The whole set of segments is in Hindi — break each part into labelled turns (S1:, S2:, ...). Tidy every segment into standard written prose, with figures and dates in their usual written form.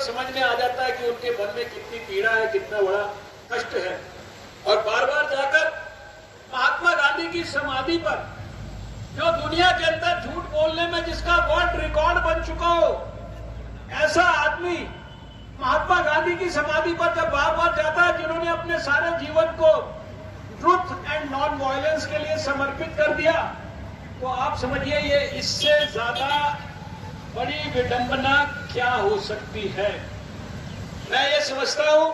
S1: समझ में आ जाता है कि उनके मन में कितनी पीड़ा है, कितना बड़ा कष्ट है। और बार बार जाकर महात्मा गांधी की समाधि पर, जो दुनिया के अंदर झूठ बोलने में जिसका वर्ल्ड रिकॉर्ड बन चुका हो, ऐसा आदमी महात्मा गांधी की समाधि पर जब बार बार जाता है, जिन्होंने अपने सारे जीवन को ट्रुथ एंड नॉन वायलेंस के लिए समर्पित कर दिया, तो आप समझिए ये इससे ज्यादा बड़ी विडंबना क्या हो सकती है। मैं ये समझता हूं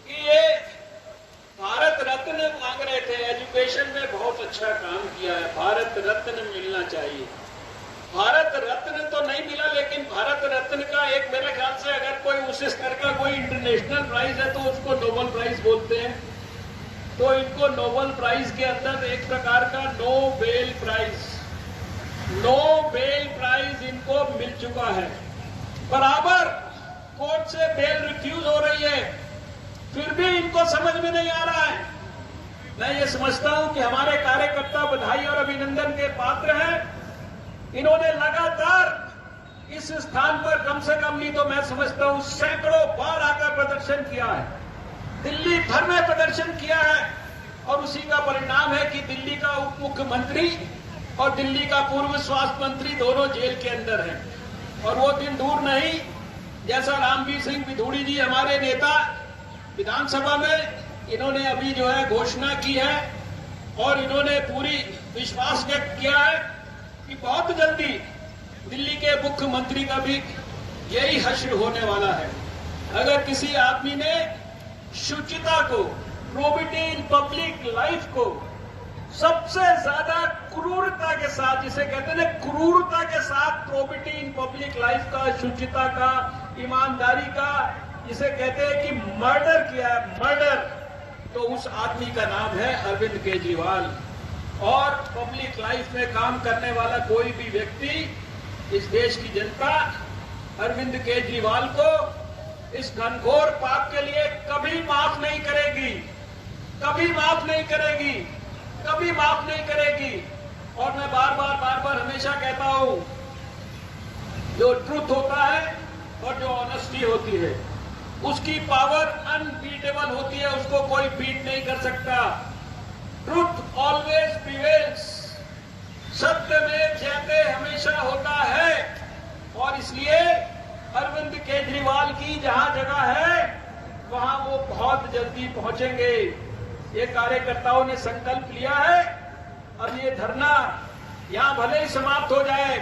S1: कि ये भारत रत्न मांग रहे थे, एजुकेशन में बहुत अच्छा काम किया है, भारत रत्न मिलना चाहिए। भारत रत्न तो नहीं मिला, लेकिन भारत रत्न का एक, मेरे ख्याल से अगर कोई उस स्तर का कोई इंटरनेशनल प्राइज है तो उसको नोबेल प्राइज बोलते हैं। तो इनको नोबेल प्राइज के अंदर एक प्रकार का नोबेल प्राइज इनको मिल चुका है। बराबर कोर्ट से बेल रिफ्यूज हो रही है, फिर भी इनको समझ में नहीं आ रहा है। मैं ये समझता हूं कि हमारे कार्यकर्ता बधाई और अभिनंदन के पात्र हैं। इन्होंने लगातार इस स्थान पर कम से कम नहीं तो मैं समझता हूं सैकड़ों बार आकर प्रदर्शन किया है, दिल्ली भर में प्रदर्शन किया है, और उसी का परिणाम है कि दिल्ली का उप मुख्यमंत्री और दिल्ली का पूर्व स्वास्थ्य मंत्री दोनों जेल के अंदर हैं। और वो दिन दूर नहीं, जैसा रामवीर सिंह विधूड़ी जी हमारे नेता विधानसभा में, इन्होंने अभी जो है घोषणा की है और इन्होंने पूरी विश्वास व्यक्त किया है कि बहुत जल्दी दिल्ली के मुख्यमंत्री का भी यही हश्र होने वाला है। अगर किसी आदमी ने शुचिता को, प्रोबिटी इन पब्लिक लाइफ को सबसे ज्यादा क्रूरता के साथ, जिसे कहते हैं क्रूरता के साथ प्रोबिटी इन पब्लिक लाइफ का, शुचिता का, ईमानदारी का, जिसे कहते हैं कि मर्डर किया है, मर्डर, तो उस आदमी का नाम है अरविंद केजरीवाल। और पब्लिक लाइफ में काम करने वाला कोई भी व्यक्ति, इस देश की जनता अरविंद केजरीवाल को इस घनघोर पाप के लिए कभी माफ नहीं करेगी, कभी माफ नहीं करेगी, कभी माफ नहीं करेगी। और मैं बार बार हमेशा कहता हूं, जो ट्रुथ होता है और जो ऑनेस्टी होती है, उसकी पावर अनबीटेबल होती है, उसको कोई बीट नहीं कर सकता। ट्रुथ ऑलवेज प्रिवेल्स, सत्य में जयते हमेशा होता है। और इसलिए अरविंद केजरीवाल की जहां जगह है वहां वो बहुत जल्दी पहुंचेंगे। ये कार्यकर्ताओं ने संकल्प लिया है। अब ये धरना यहां भले ही समाप्त हो जाए,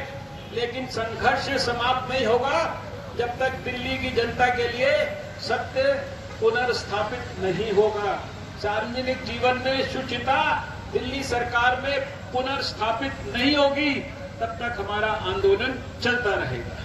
S1: लेकिन संघर्ष समाप्त नहीं होगा जब तक दिल्ली की जनता के लिए सत्य पुनर्स्थापित नहीं होगा। सार्वजनिक जीवन में शुचिता दिल्ली सरकार में पुनर्स्थापित नहीं होगी, तब तक हमारा आंदोलन चलता रहेगा।